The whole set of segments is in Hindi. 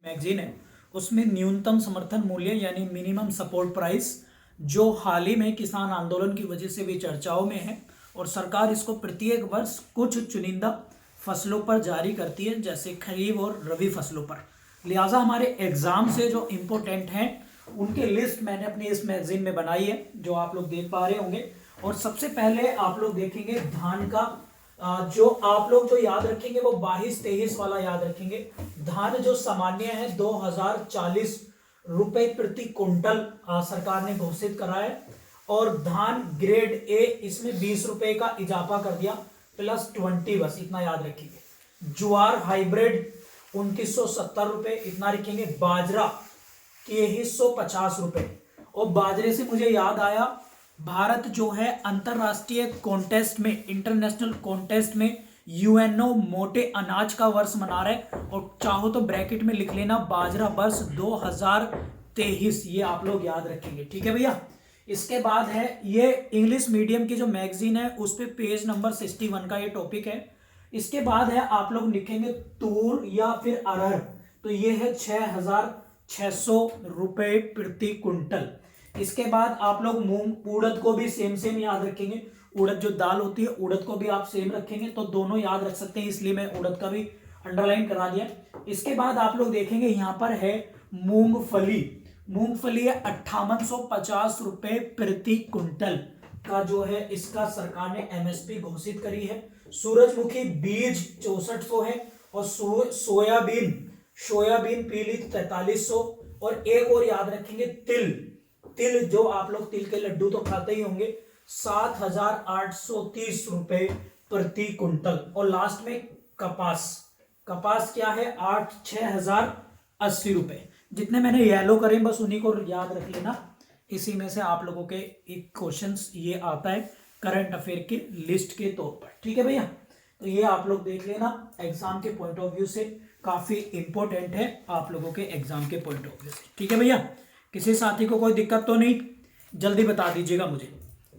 मैगजीन है उसमें न्यूनतम समर्थन मूल्य यानी मिनिमम सपोर्ट प्राइस जो हाल ही में किसान आंदोलन की वजह से भी चर्चाओं में है और सरकार इसको प्रत्येक वर्ष कुछ चुनिंदा फसलों पर जारी करती है, जैसे खरीफ और रबी फसलों पर। लिहाजा हमारे एग्जाम से जो इम्पोर्टेंट हैं उनकी लिस्ट मैंने अपनी इस मैगजीन में बनाई है, जो आप लोग देख पा रहे होंगे। और सबसे पहले आप लोग देखेंगे धान का, जो आप लोग जो याद रखेंगे वो 22-23 वाला याद रखेंगे। धान जो सामान्य है 2040 रुपए प्रति कुंटल सरकार ने घोषित करा है। और धान ग्रेड ए इसमें 20 रुपए का इजाफा कर दिया +20, बस इतना याद रखेंगे। ज्वार हाइब्रिड 2970 रुपए इतना रखेंगे। बाजरा 2350 रुपए। और बाजरे से मुझे याद आया, भारत जो है अंतरराष्ट्रीय कॉन्टेस्ट में, इंटरनेशनल कॉन्टेस्ट में यूएनओ मोटे अनाज का वर्ष मना रहे, और चाहो तो ब्रैकेट में लिख लेना बाजरा वर्ष 2023, ये आप लोग याद रखेंगे। ठीक है भैया। इसके बाद है ये इंग्लिश मीडियम की जो मैगजीन है उस पे पेज नंबर 61 का ये टॉपिक है। इसके बाद है आप लोग लिखेंगे तूर या फिर अरहर, तो ये है 6600 रुपए प्रति कुंटल। इसके बाद आप लोग मूंग, उड़द को भी सेम याद रखेंगे। उड़द जो दाल होती है उड़द को भी आप सेम रखेंगे, तो दोनों याद रख सकते हैं, इसलिए मैं उड़द का भी अंडरलाइन करा दिया। इसके बाद आप लोग देखेंगे यहां पर है मूंगफली। मूंगफली है 5850 रुपए प्रति कुंटल का जो है इसका सरकार ने एमएसपी घोषित करी है। सूरजमुखी बीज 6400 है। और सोयाबीन पीली 4300। और एक और याद रखेंगे तिल जो आप लोग तिल के लड्डू तो खाते ही होंगे, 7830 रुपए प्रति कुंटल। और लास्ट में कपास क्या है 6080 रुपए। जितने मैंने येलो करे बस उन्हीं को याद रख लेना। इसी में से आप लोगों के एक क्वेश्चंस ये आता है करंट अफेयर के लिस्ट के तौर पर। ठीक है भैया, तो ये आप लोग देख लेना, एग्जाम के पॉइंट ऑफ व्यू से काफी इंपॉर्टेंट है आप लोगों के एग्जाम के पॉइंट ऑफ व्यू से। ठीक है भैया, किसी साथी को कोई दिक्कत तो नहीं, जल्दी बता दीजिएगा मुझे,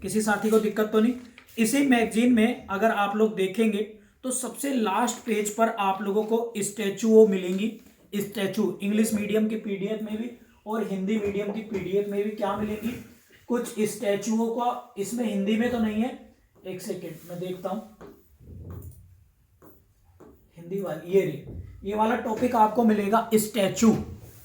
किसी साथी को दिक्कत तो नहीं। इसी मैगजीन में अगर आप लोग देखेंगे तो सबसे लास्ट पेज पर आप लोगों को स्टैचू मिलेंगी। स्टैचू इंग्लिश मीडियम की पीडीएफ में भी और हिंदी मीडियम की पीडीएफ में भी क्या मिलेंगी, कुछ स्टैचुओं का। इसमें हिंदी में तो नहीं है, एक सेकेंड मैं देखता हूं। हिंदी वाली ये वाला टॉपिक आपको मिलेगा स्टैचू।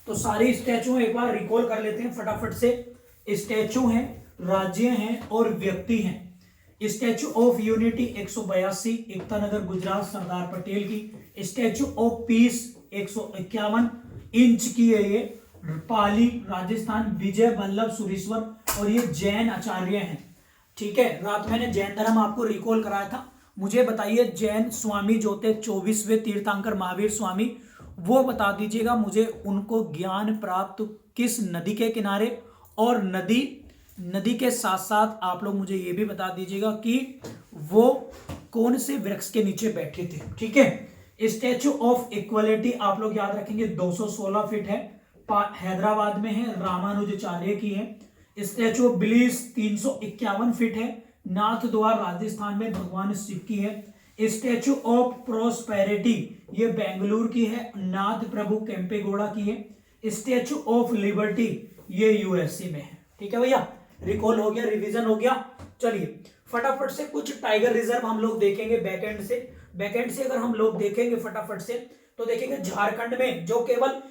तो सारी स्टैचू एक बार रिकॉल कर लेते हैं फटाफट से। स्टैचू हैं, राज्य हैं और व्यक्ति हैं। Statue of unity 182 Ekta Nagar Gujarat Sardar Patel की। स्टैचू ऑफ पीस 151 इंच की है ये, पाली राजस्थान, विजय वल्लभ सुरेश्वर। और ये जैन आचार्य हैं। ठीक है, रात मैंने जैन धर्म आपको रिकॉल कराया था। मुझे बताइए जैन स्वामी जो थे 24वें तीर्थंकर महावीर स्वामी, वो बता दीजिएगा मुझे उनको ज्ञान प्राप्त किस नदी के किनारे, और नदी के साथ साथ आप लोग मुझे ये भी बता दीजिएगा कि वो कौन से वृक्ष के नीचे बैठे थे। ठीक है। स्टैचू ऑफ इक्वलिटी आप लोग याद रखेंगे 216 फीट है, हैदराबाद में है, रामानुजाचार्य की है। स्टैचू ऑफ ब्लिस 351 फीट है, नाथ द्वार राजस्थान में भगवान शिव की है। स्टैचू ऑफ प्रोस्पेरिटी ये बेंगलुरु की है, नाथ प्रभु केम्पेगौड़ा की है। स्टैचू ऑफ लिबर्टी ये यूएसए में है। ठीक है भैया, रिकॉल हो गया, रिवीजन हो गया। चलिए फटाफट से कुछ टाइगर रिजर्व हम लोग देखेंगे बैकएंड से अगर हम लोग देखेंगे फटाफट से तो देखेंगे झारखंड में जो केवल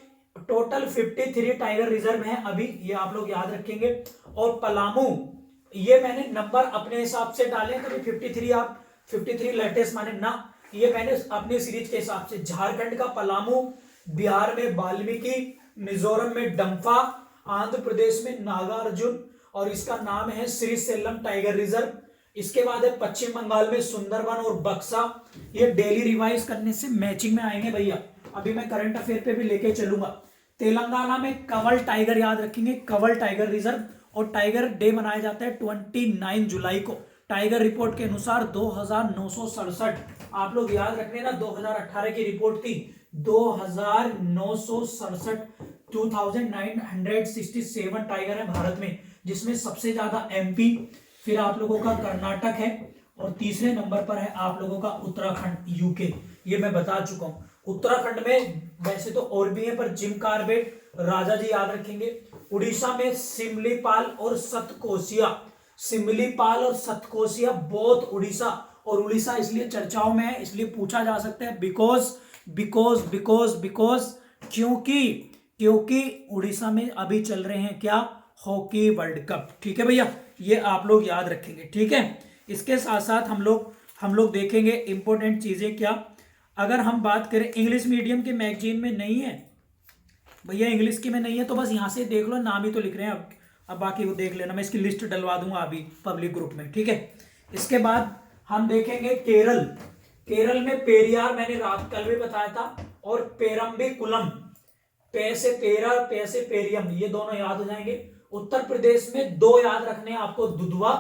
टोटल 53 टाइगर रिजर्व हैं अभी, ये आप लोग याद रखेंगे। और पलामू ये मैंने नंबर अपने हिसाब से डाले, कभी 53 आप 53 लेटेस्ट माने ना, ये मैंने अपने सीरीज के हिसाब से। झारखंड का पलामू, बिहार में वाल्मीकि, मिजोरम में डम्फा, आंध्र प्रदेश में नागार्जुन, और इसका नाम है श्री सेलम टाइगर रिजर्व। इसके बाद है पश्चिम बंगाल में सुंदरबन और बक्सा। ये डेली रिवाइज करने से मैचिंग में आएंगे भैया, अभी मैं करंट अफेयर पे भी लेके चलूंगा। तेलंगाना में कंवल टाइगर याद रखेंगे, कंवल टाइगर रिजर्व। और टाइगर डे मनाया जाता है 29 जुलाई को। टाइगर रिपोर्ट के अनुसार 2967 आप लोग याद रखने ना, 2018 की रिपोर्ट थी 2967, 2967 टाइगर है भारत में, जिसमें सबसे ज्यादा एमपी, फिर आप लोगों का कर्नाटक है, और तीसरे नंबर पर है आप लोगों का उत्तराखंड यूके। ये मैं बता चुका हूं। उत्तराखंड में वैसे तो और भी है पर जिम कार्बेट राजा जी याद रखेंगे। उड़ीसा में सिमलीपाल और सतकोसिया, सिमलीपाल और सतकोसिया बोथ उड़ीसा, और उड़ीसा इसलिए चर्चाओं में है, इसलिए पूछा जा सकता है बिकॉज बिकॉज बिकॉज बिकॉज क्योंकि क्योंकि उड़ीसा में अभी चल रहे हैं क्या, हॉकी वर्ल्ड कप। ठीक है भैया, ये आप लोग याद रखेंगे। ठीक है, इसके साथ साथ हम लोग देखेंगे इंपॉर्टेंट चीजें क्या। अगर हम बात करें इंग्लिश मीडियम के मैगजीन में नहीं है भैया, इंग्लिश की में नहीं है तो बस यहाँ से देख लो, नाम ही तो लिख रहे हैं। अब बाकी वो देख लेना, मैं इसकी लिस्ट डलवा दूंगा अभी पब्लिक ग्रुप में। ठीक है, इसके बाद हम देखेंगे केरल। केरल में पेरियार मैंने रात कल भी बताया था, और पेरम्बिकुलम, पे से पेरा पे से पेरियम, ये दोनों याद हो जाएंगे। उत्तर प्रदेश में दो याद रखने हैं आपको, दुधवा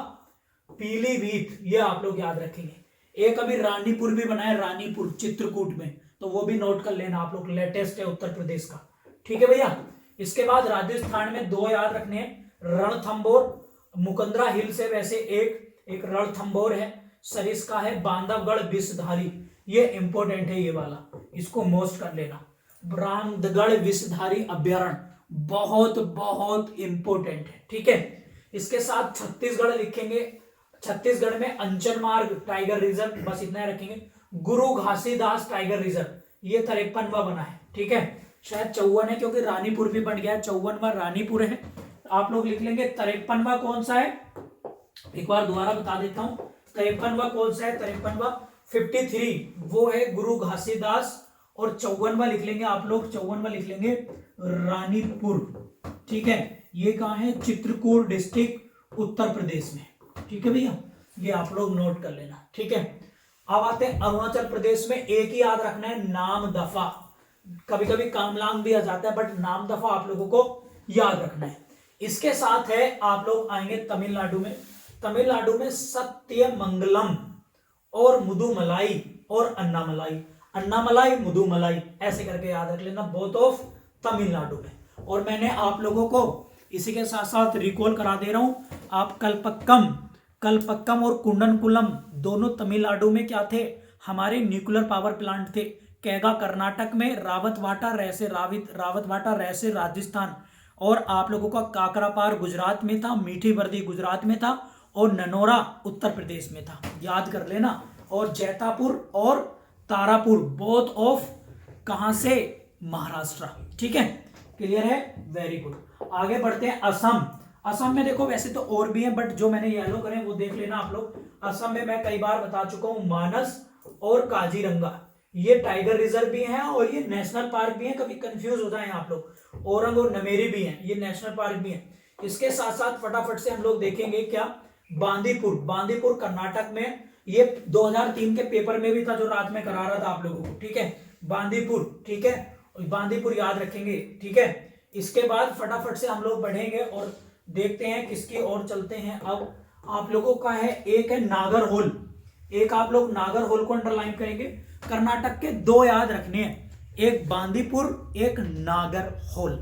पीलीभीत, ये आप लोग याद रखेंगे। एक अभी रानीपुर भी बना है, रानीपुर चित्रकूट में, तो वो भी नोट कर लेना आप लोग, लेटेस्ट है उत्तर प्रदेश का। ठीक है भैया, इसके बाद राजस्थान में दो याद रखने हैं, रणथंबोर, मुकंदरा हिल से वैसे एक रणथंबोर है, सरिस्का है, बांधवगढ़ विषधारी, ये इंपॉर्टेंट है ये वाला, इसको मोस्ट कर लेना। बांधवगढ़ विषधारी अभ्यारण्य बहुत बहुत इंपॉर्टेंट है। ठीक है, इसके साथ छत्तीसगढ़ लिखेंगे, छत्तीसगढ़ में अंचल मार्ग टाइगर रिजर्व, बस इतना ही रखेंगे। गुरु घासीदास टाइगर रिजर्व, ये 53वां बना है। ठीक है, शायद 54 है क्योंकि रानीपुर भी बन गया है, 54वां रानीपुर है, आप लोग लिख लेंगे। 53वां कौन सा है, एक बार दोबारा बता देता हूं, 53वां कौन सा है, 53वां 53 वो है गुरु घासीदास, और 54वां लिख लेंगे आप लोग, 54वां लिख लेंगे रानीपुर। ठीक है, ये कहां है, चित्रकूट डिस्ट्रिक्ट उत्तर प्रदेश में। ठीक है भैया, ये आप लोग नोट कर लेना। ठीक है, अब आते हैं अरुणाचल प्रदेश में, एक ही याद रखना है, नामदफा, कभी कभी कामलांग भी आ जाता है बट नामदफा आप लोगों को याद रखना है। इसके साथ है आप लोग आएंगे तमिलनाडु में, तमिलनाडु में सत्यमंगलम और मुदुमलाई और अन्नामलाई, अन्नामलाई मुदुमलाई ऐसे करके याद रख लेना, बोथ ऑफ तमिलनाडु में। और मैंने आप लोगों को इसी के साथ साथ रिकॉल करा दे रहा हूं, आप कल्पक्कम और कुंडनकुलम दोनों तमिलनाडु में क्या थे, हमारे न्यूक्लियर पावर प्लांट थे। कैगा कर्नाटक में, रावतवाटा रहसे राजस्थान, और आप लोगों का काकरापार गुजरात में था, मीठी बर्दी गुजरात में था, और ननौरा उत्तर प्रदेश में था, याद कर लेना। और जैतापुर और तारापुर बोथ ऑफ कहां से, महाराष्ट्र। ठीक है, क्लियर है, वेरी गुड। आगे बढ़ते हैं असम। असम में देखो वैसे तो और भी है बट जो मैंने येलो करे वो देख लेना आप लोग। असम में मैं कई बार बता चुका हूं, मानस और काजीरंगा, ये टाइगर रिजर्व भी हैं और ये नेशनल पार्क भी हैं, कभी कंफ्यूज हो जाए आप लोग। औरंग और नमेरी भी हैं, ये नेशनल पार्क भी हैं। इसके साथ साथ फटाफट से हम लोग देखेंगे क्या, बांदीपुर, बांदीपुर कर्नाटक में, ये 2003 के पेपर में भी था जो रात में करा रहा था आप लोगों को। ठीक है, बांदीपुर, ठीक है, बांदीपुर याद रखेंगे। ठीक है, इसके बाद फटाफट से हम लोग बढ़ेंगे और देखते हैं किसकी ओर चलते हैं। अब आप लोगों का है, एक है नागरहोल, एक आप लोग नागरहोल को अंडरलाइन करेंगे। कर्नाटक के दो याद रखने हैं, एक बांदीपुर एक नागरहोल,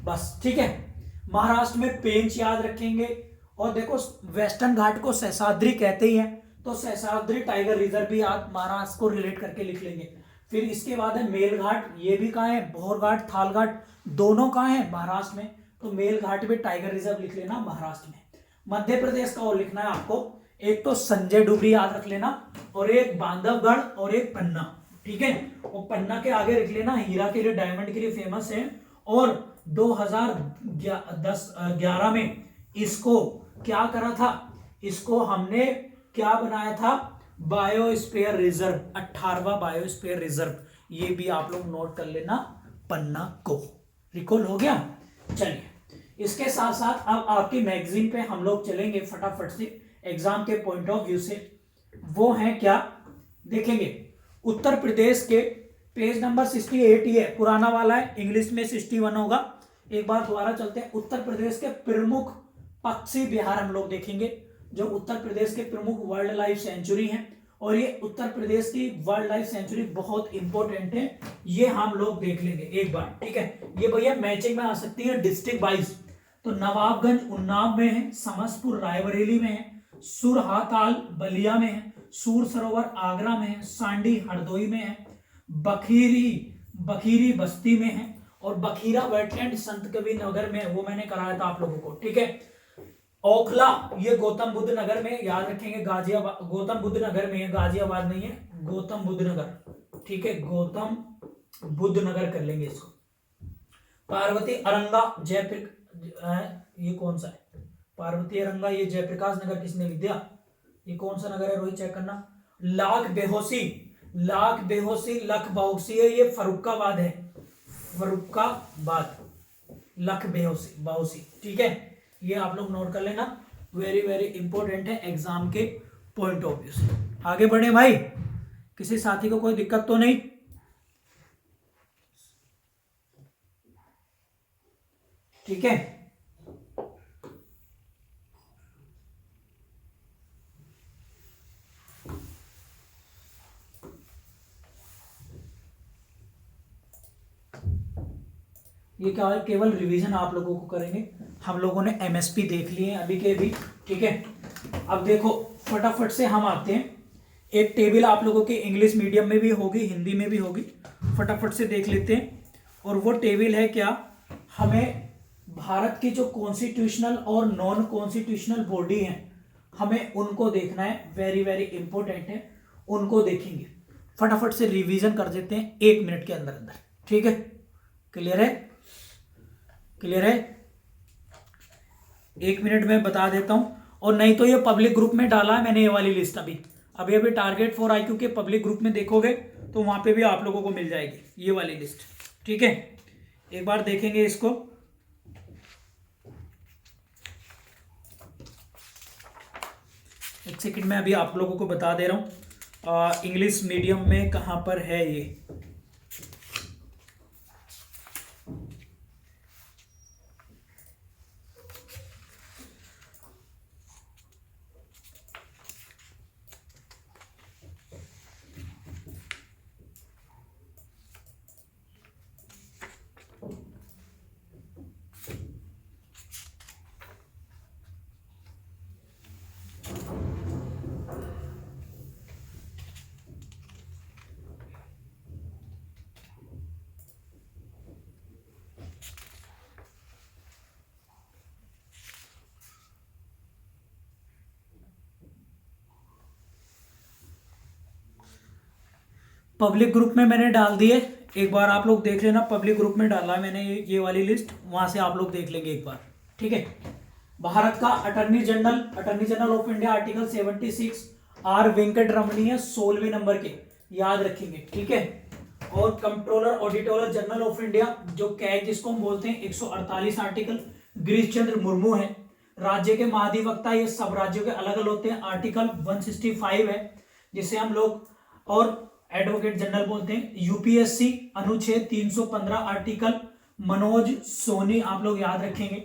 बस। ठीक है, महाराष्ट्र में पेंच याद रखेंगे, और देखो वेस्टर्न घाट को सहस्राद्री कहते ही हैं, तो सहस्राद्री टाइगर रिजर्व भी आप महाराष्ट्र को रिलेट करके लिख लेंगे। फिर इसके बाद है मेलघाट, ये भी कहाँ है, भोरघाट थालघाट दोनों कहाँ है, महाराष्ट्र में, तो मेलघाट भी टाइगर रिजर्व लिख लेना महाराष्ट्र में। मध्य प्रदेश का और लिखना है आपको, एक तो संजय डुबरी याद रख लेना, और एक बांधवगढ़ और एक पन्ना। ठीक है, और पन्ना के आगे लिख लेना हीरा के लिए, डायमंड के लिए फेमस है, और 2011 में इसको क्या करा था, इसको हमने क्या बनाया था, बायोस्फीयर रिजर्व, 18वां बायोस्फीयर रिजर्व, ये भी आप लोग नोट कर लेना, पन्ना को। रिकॉल हो गया। चलिए, इसके साथ साथ अब आपकी मैगजीन पे हम लोग चलेंगे फटाफट से एग्जाम के पॉइंट ऑफ व्यू से, वो है क्या देखेंगे, उत्तर प्रदेश के पेज नंबर 68 ही है, पुराना वाला है, इंग्लिश में 61 होगा। एक बार दोबारा चलते हैं, उत्तर प्रदेश के प्रमुख पक्षी विहार हम लोग देखेंगे, जो उत्तर प्रदेश के प्रमुख वाइल्ड लाइफ सेंचुरी हैं, और ये उत्तर प्रदेश की वाइल्ड लाइफ सेंचुरी बहुत इंपॉर्टेंट है, ये हम लोग देख लेंगे एक बार। ठीक है, ये भैया मैचिंग में आ सकती है डिस्ट्रिक्ट वाइज, तो नवाबगंज उन्नाव में है, समस्तपुर रायबरेली में है, सुरहाताल बलिया में है, सूर सरोवर आगरा में है, सांडी हरदोई में है, बखीरी बखीरी बस्ती में है, और बखीरा वेटलैंड संत कबीर नगर में, वो मैंने कराया था आप लोगों को, ठीक है। ओखला ये गौतम बुद्ध नगर में, याद रखेंगे, गाजियाबाद गौतम बुद्ध नगर में है, गाजियाबाद नहीं है, गौतम बुद्ध नगर, ठीक है, गौतम बुद्ध नगर कर लेंगे इसको। पार्वती अरंगा ये कौन सा है, पार्वती अरंगा ये जयप्रकाश नगर किसने लिख दिया, ये कौन सा नगर है रोहित, चेक करना। लाख बेहोशी लख बाउसी है, ये फरुखाबाद है, फरुखाबाद, लख बाउसी, ठीक है। ये आप लोग नोट कर लेना, वेरी वेरी इंपॉर्टेंट है एग्जाम के पॉइंट ऑफ व्यू से। आगे बढ़े भाई, किसी साथी को कोई दिक्कत तो नहीं, ठीक है। ये क्या है, केवल रिवीजन आप लोगों को करेंगे, हम लोगों ने एमएसपी देख लिए हैं अभी के भी, ठीक है। अब देखो फटाफट से हम आते हैं, एक टेबल आप लोगों के इंग्लिश मीडियम में भी होगी, हिंदी में भी होगी, फटाफट से देख लेते हैं। और वो टेबल है क्या, हमें भारत की जो कॉन्स्टिट्यूशनल और नॉन कॉन्स्टिट्यूशनल बॉडी हैं, हमें उनको देखना है, वेरी वेरी इंपॉर्टेंट है, उनको देखेंगे। फटाफट से रिवीजन कर देते हैं 1 मिनट के अंदर अंदर, ठीक है। क्लियर है, क्लियर है, 1 मिनट में बता देता हूं। और नहीं तो ये पब्लिक ग्रुप में डाला है मैंने ये वाली लिस्ट, अभी टारगेट फॉर IQ के पब्लिक ग्रुप में देखोगे तो वहां पे भी आप लोगों को मिल जाएगी ये वाली लिस्ट, ठीक है। एक बार देखेंगे इसको, एक सेकंड में अभी आप लोगों को बता दे रहा हूं इंग्लिश मीडियम में कहां पर है ये। पब्लिक ग्रुप में मैंने डाल दिए, एक बार आप लोग देख लेना, पब्लिक ग्रुप में डाला है मैंने ये वाली लिस्ट, वहां से आप लोग देख लेंगे एक बार, ठीक है। भारत का attorney general of India article 76 are Venkat रमणीय 16वें नंबर के, याद रखेंगे, ठीक है। और controller auditor general of India जो कैग जिसको हम बोलते हैं 148 आर्टिकल गिरीश चंद्र मुर्मू है। राज्य के महाधिवक्ता ये सब राज्यों के अलग अलग होते हैं, आर्टिकल 165 है जिसे हम लोग और एडवोकेट जनरल बोलते हैं। यूपीएससी अनुच्छेद 315 आर्टिकल मनोज सोनी आप लोग याद रखेंगे।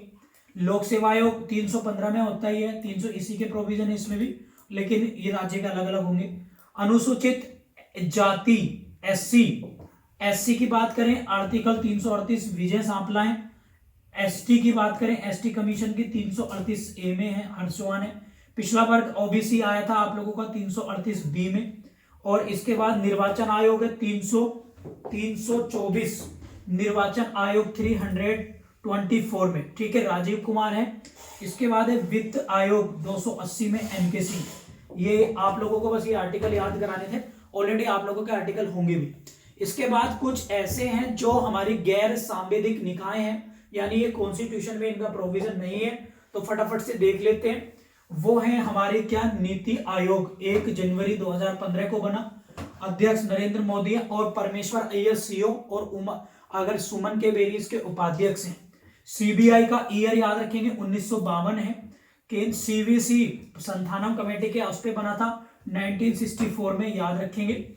लोक सेवा आयोग 315 में होता ही है, 300 इसी के प्रोविजन है इसमें भी, लेकिन ये राज्य के अलग अलग होंगे। अनुसूचित जाति एससी की बात करें आर्टिकल 338 विजय सांपला है। एसटी की बात करें एसटी कमीशन की 338 ए में है, हर्षवान है। पिछला वर्ग ओबीसी आया था आप लोगों का 338 बी में। और इसके बाद निर्वाचन आयोग है 324 निर्वाचन आयोग 324 में, ठीक है, राजीव कुमार है। इसके बाद है वित्त आयोग 280 में एनके सिंह। ये आप लोगों को बस ये आर्टिकल याद कराने थे, ऑलरेडी आप लोगों के आर्टिकल होंगे भी। इसके बाद कुछ ऐसे हैं जो हमारी गैर सांविधिक निकाय हैं, यानी ये कॉन्स्टिट्यूशन में इनका प्रोविजन नहीं है, तो फटाफट से देख लेते हैं। वो है हमारे क्या, नीति आयोग 1 जनवरी 2015 को बना, अध्यक्ष नरेंद्र मोदी है और परमेश्वर अय्यर सीओ और अगर सुमन के बेरी इसके उपाध्यक्ष हैं। सीबीआई का ईयर याद रखेंगे 1952 है। केंद्र सीवीसी संथानम कमेटी के उस पे बना था 1964 में, याद रखेंगे।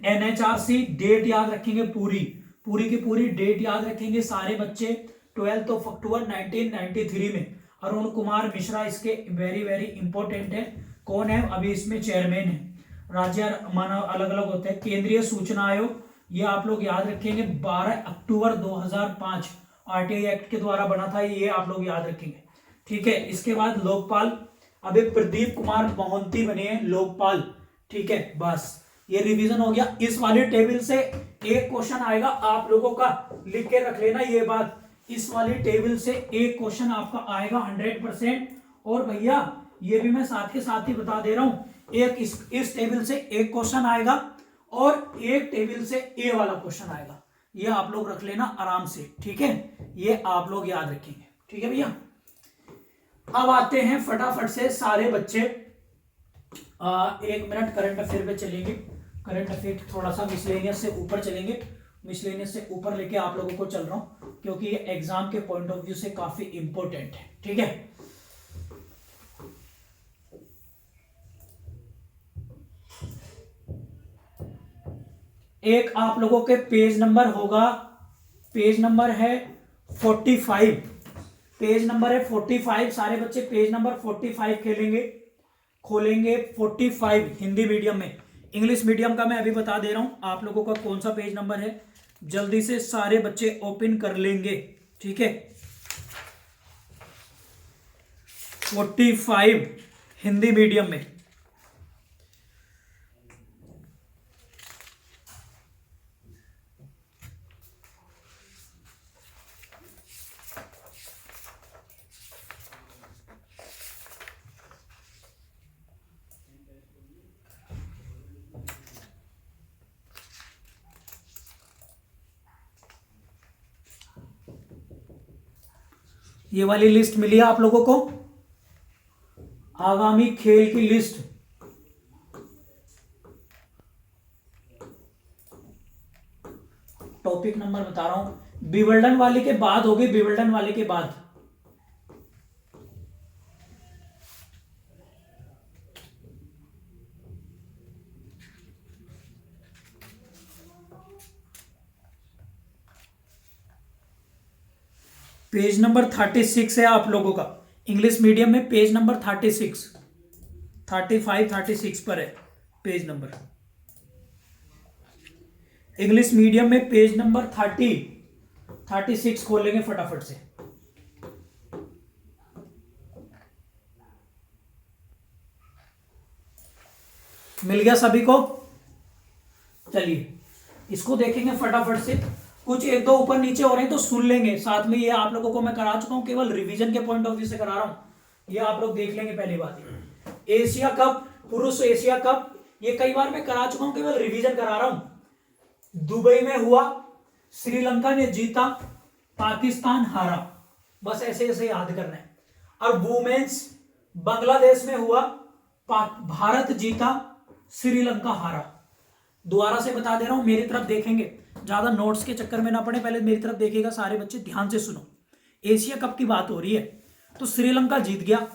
एनएचआरसी डेट याद रखेंगे, पूरी की पूरी डेट याद रखेंगे सारे बच्चे, 12 अक्टूबर 1993 में। अरुण कुमार मिश्रा इसके वेरी वेरी इंपॉर्टेंट है। कौन है, अभी इसमें चेयरमैन है। राज्य मानव अलग अलग होते हैं। केंद्रीय सूचना आयोग ये आप लोग याद रखेंगे 12 अक्टूबर 2005 आरटीआई एक्ट के द्वारा बना था, ये आप लोग याद रखेंगे, ठीक है। इसके बाद लोकपाल, अभी प्रदीप कुमार मोहंती बने हैं लोकपाल, ठीक है। बस ये रिवीजन हो गया। इस वाले टेबल से एक क्वेश्चन आएगा आप लोगों का, लिख के रख लेना ये बात, इस वाली टेबल से एक क्वेश्चन आपका आएगा 100%। और भैया ये भी मैं साथ के साथ ही बता दे रहा हूं, एक इस टेबल से एक क्वेश्चन आएगा और एक टेबल से ए वाला क्वेश्चन आएगा। ये आप लोग रख लेना आराम से, ठीक है, ये आप लोग याद रखेंगे, ठीक है भैया। अब आते हैं फटाफट से सारे बच्चे, 1 मिनट करंट अफेयर पे चलेंगे। करंट अफेयर थोड़ा सा मिसलेनियस से ऊपर चलेंगे, मिसलेनियस से ऊपर लेके आप लोगों को चल रहा हूं क्योंकि ये एग्जाम के पॉइंट ऑफ व्यू से काफी इंपॉर्टेंट है, ठीक है। एक आप लोगों के पेज नंबर होगा, पेज नंबर है 45, पेज नंबर है 45। सारे बच्चे पेज नंबर 45 खोलेंगे 45 हिंदी मीडियम में। इंग्लिश मीडियम का मैं अभी बता दे रहा हूं आप लोगों का कौन सा पेज नंबर है, जल्दी से सारे बच्चे ओपन कर लेंगे, ठीक है। 45 हिंदी मीडियम में। ये वाली लिस्ट मिली है आप लोगों को, आगामी खेल की लिस्ट। टॉपिक नंबर बता रहा हूं, विवर्डन वाले के बाद होगी, विवर्डन वाले के बाद। पेज नंबर 36 है आप लोगों का, इंग्लिश मीडियम में पेज नंबर 36, 35 36 पर है पेज नंबर। इंग्लिश मीडियम में पेज नंबर 36 खोलेंगे फटाफट से। मिल गया सभी को? चलिए इसको देखेंगे फटाफट से। कुछ एक दो ऊपर नीचे हो रहे हैं तो सुन लेंगे साथ में, ये आप लोगों को मैं करा चुका हूं, केवल रिवीजन के पॉइंट ऑफ व्यू से करा रहा हूं, ये आप लोग देख लेंगे। पहली बात, एशिया कप, पुरुष एशिया कप, ये कई बार मैं करा चुका हूं, केवल रिवीजन करा रहा हूं। दुबई में हुआ, श्रीलंका ने जीता, पाकिस्तान हारा, बस ऐसे ऐसे याद करना है। और वुमेन्स बांग्लादेश में हुआ, भारत जीता, श्रीलंका हारा। दोबारा से बता दे रहा हूं, मेरी तरफ देखेंगे, ज्यादा नोट्स के चक्कर में ना पड़े, पहले मेरी तरफ देखिएगा सारे बच्चे, ध्यान से सुनो। एशिया कप की बात हो रही है तो श्रीलंका जीत गया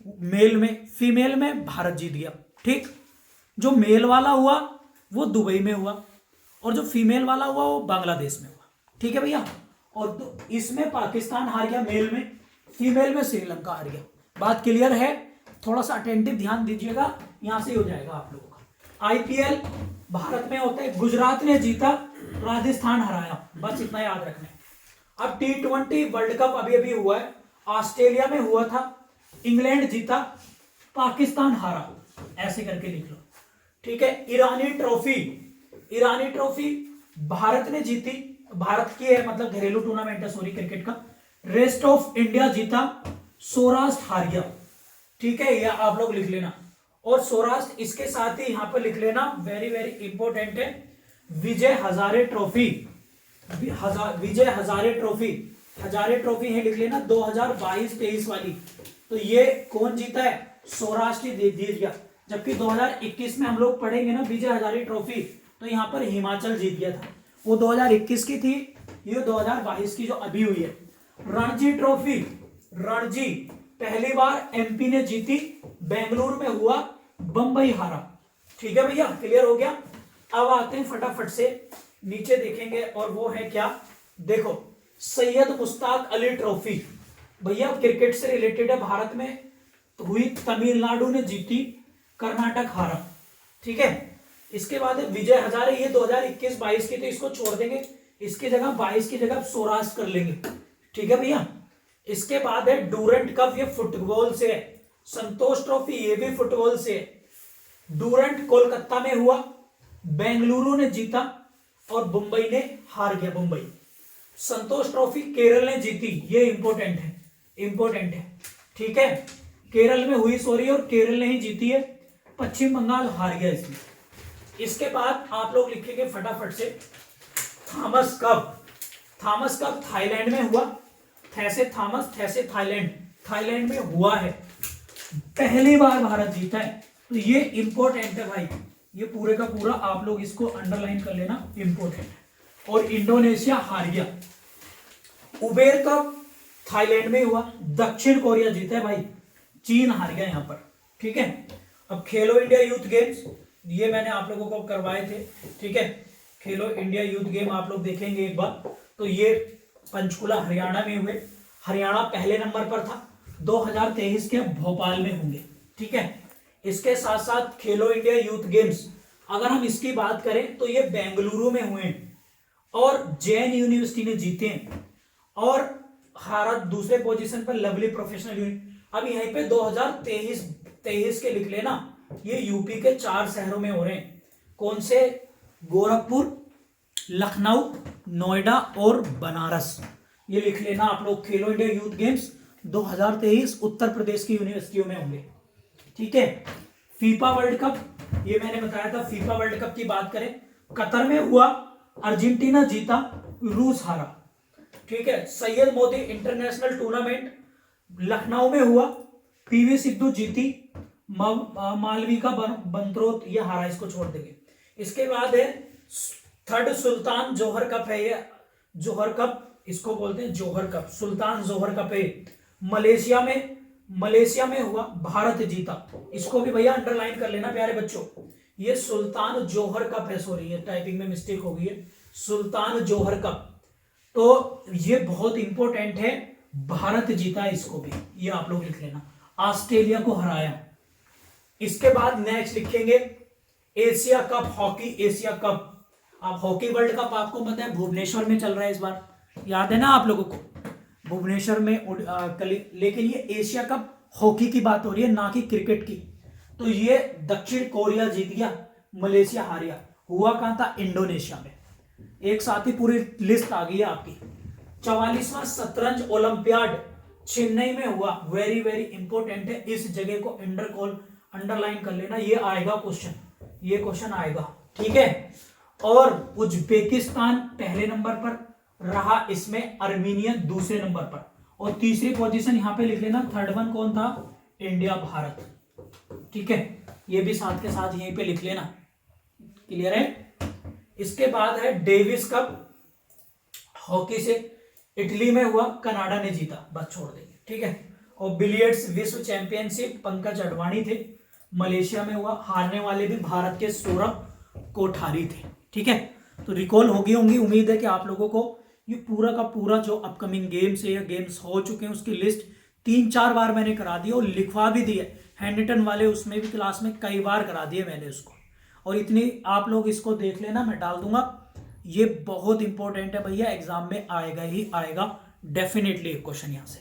मेल में, फीमेल में भारत जीत गया, ठीक। जो मेल वाला हुआ वो दुबई में हुआ और जो फीमेल वाला हुआ वो बांग्लादेश में हुआ, ठीक है भैया। और इसमें पाकिस्तान हार गया मेल में, फीमेल में श्रीलंका हार गया। बात क्लियर है? थोड़ा सा अटेंटिव ध्यान दीजिएगा, यहां से हो जाएगा आप लोगों का। आईपीएल भारत में होता है, गुजरात ने जीता, राजस्थान हराया, बस इतना याद रखना है। अब T20 वर्ल्ड कप अभी अभी हुआ है, ऑस्ट्रेलिया में हुआ था, इंग्लैंड जीता, पाकिस्तान हारा, ऐसे करके लिख लो, ठीक है। ईरानी ट्रॉफी भारत ने जीती, भारत की है, मतलब घरेलू टूर्नामेंट है, सॉरी, क्रिकेट का। रेस्ट ऑफ इंडिया जीता, सौराष्ट्र हार गया, ठीक है, ये आप लोग लिख लेना। और सौराष्ट्र इसके साथ ही यहां पर लिख लेना, वेरी वेरी इंपॉर्टेंट है, विजय हजारे ट्रॉफी, हजारे ट्रॉफी है, लिख लेना 2022-23 वाली। तो ये कौन जीता है? सौराष्ट्र जीत गया। जबकि 2021 में हम लोग पढ़ेंगे ना विजय हजारे ट्रॉफी, तो यहां पर हिमाचल जीत गया था, वो 2021 की थी, ये 2022 की जो अभी हुई है। रणजी ट्रॉफी, रणजी पहली बार एमपी ने जीती, बेंगलुरु में हुआ, बंबई हारा, ठीक है भैया, क्लियर हो गया। अब आते हैं फटाफट से नीचे देखेंगे, और वो है क्या, देखो, सैयद मुश्ताक अली ट्रॉफी, भैया क्रिकेट से रिलेटेड है, भारत में हुई, तमिलनाडु ने जीती, कर्नाटक हारा, ठीक है। इसके बाद विजय हजारे, ये 2021-22 की, तो इसको छोड़ देंगे, इसकी जगह 22 की जगह सौराष्ट्र कर लेंगे, ठीक है भैया। इसके बाद है डूरंट कप, ये फुटबॉल से है। संतोष ट्रॉफी, ये भी फुटबॉल से है। डूरंट कोलकाता में हुआ, बेंगलुरु ने जीता, और मुंबई ने हार गया। मुंबई। संतोष ट्रॉफी केरल ने जीती, ये इंपॉर्टेंट है, इंपॉर्टेंट है, ठीक है, केरल में हुई सॉरी और केरल ने ही जीती है, पश्चिम बंगाल हार गया इसमें। इसके बाद आप लोग लिखेंगे फटाफट से Thomas cup. Thomas cup Thailand में हुआ, थैसे थॉमस, थैसे थाईलैंड, थाईलैंड में हुआ है, पहली बार भारत जीता है। तो ये इंपॉर्टेंट है भाई, ये पूरे का पूरा आप लोग इसको अंडरलाइन कर लेना, इंपॉर्टेंट है। और इंडोनेशिया हार गया। उबेर कप थाईलैंड में हुआ, दक्षिण कोरिया जीता है भाई, चीन हार गया यहां पर, ठीक है। अब खेलो इंडिया यूथ गेम्स, ये मैंने आप लोगों को करवाए थे, ठीक है, खेलो इंडिया यूथ गेम आप लोग देखेंगे एक बार। तो ये पंचकुला हरियाणा में हुए, हरियाणा पहले नंबर पर था, 2023 के भोपाल में होंगे, ठीक है। इसके साथ साथ खेलो इंडिया यूथ गेम्स अगर हम इसकी बात करें तो ये बेंगलुरु में हुए हैं और जैन यूनिवर्सिटी ने जीते हैं, और भारत दूसरे पोजीशन पर लवली प्रोफेशनल यूनिवर्सिटी। अब यहीं पे 2023 के लिख लेना, ये यूपी के 4 शहरों में हो रहे हैं, कौन से, गोरखपुर, लखनऊ, नोएडा और बनारस, ये लिख लेना आप लोग। खेलो India youth games 2023 Uttar Pradesh की यूनिवर्सिटियों में होंगे, ठीक है। फीफा वर्ल्ड कप, ये मैंने बताया था, फीफा वर्ल्ड कप की बात करें, कतर में हुआ, अर्जेंटीना जीता, रूस हारा, ठीक है। सैयद मोदी इंटरनेशनल टूर्नामेंट लखनऊ में हुआ, पीवी सिंधु जीती, मालविका बंत्रोत ये हारा, इसको छोड़ देंगे। इसके बाद है थर्ड सुल्तान जोहर कप है, ये जोहर कप इसको बोलते हैं, जोहर कप, सुल्तान जोहर कप है, मलेशिया में हुआ, भारत जीता, इसको भी भैया अंडरलाइन कर लेना प्यारे बच्चों, ये सुल्तान जोहर कप है, सॉरी ये टाइपिंग में मिस्टेक हो गई है, सुल्तान जोहर कप। तो ये बहुत इंपॉर्टेंट है, भारत जीता इसको भी, ये आप लोग लिख लेना, ऑस्ट्रेलिया को हराया। इसके बाद नेक्स्ट लिखेंगे Asia cup hockey, Asia cup. आप हॉकी वर्ल्ड कप आपको पता है भुवनेश्वर में चल रहा है इस बार, याद है ना आप लोगों को, भुवनेश्वर में, लेकिन ये एशिया कप हॉकी की बात हो रही है, ना कि क्रिकेट की। तो ये दक्षिण कोरिया जीत गया, मलेशिया हार गया, हुआ कहां था, इंडोनेशिया में। एक साथ ही पूरी लिस्ट आ गई है आपकी। 44वां शतरंज ओलंपियाड चेन्नई में हुआ, वेरी वेरी इंपॉर्टेंट है, इस जगह को अंडरलाइन कर लेना, ये आएगा क्वेश्चन, ये क्वेश्चन आएगा, ठीक है। और उज्बेकिस्तान पहले नंबर पर रहा, इसमें अर्मीनियन दूसरे नंबर पर, और तीसरी पोजीशन यहां पे लिख लेना, थर्ड वन कौन था, इंडिया, भारत, ठीक है, ये भी साथ के साथ यहीं पे लिख लेना, क्लियर है। इसके बाद है डेविस कप हॉकी से, इटली में हुआ, कनाडा ने जीता, बस छोड़ देंगे, ठीक है। और बिलियर्ड्स विश्व चैंपियनशिप पंकज अडवाणी थे, मलेशिया में हुआ, हारने वाले भी भारत के सौरभ कोठारी थे, ठीक है। तो रिकॉल होगी होंगी, उम्मीद है कि आप लोगों को ये पूरा का पूरा जो अपकमिंग गेम्स है या गेम्स हो चुके हैं उसकी लिस्ट 3-4 बार मैंने करा दी और लिखवा भी दी है, हैंड रिटन वाले उसमें भी क्लास में कई बार करा दिए मैंने उसको, और इतनी आप लोग इसको देख लेना, मैं डाल दूंगा। ये बहुत इंपॉर्टेंट है भैया, एग्जाम में आएगा ही आएगा डेफिनेटली एक क्वेश्चन यहां से।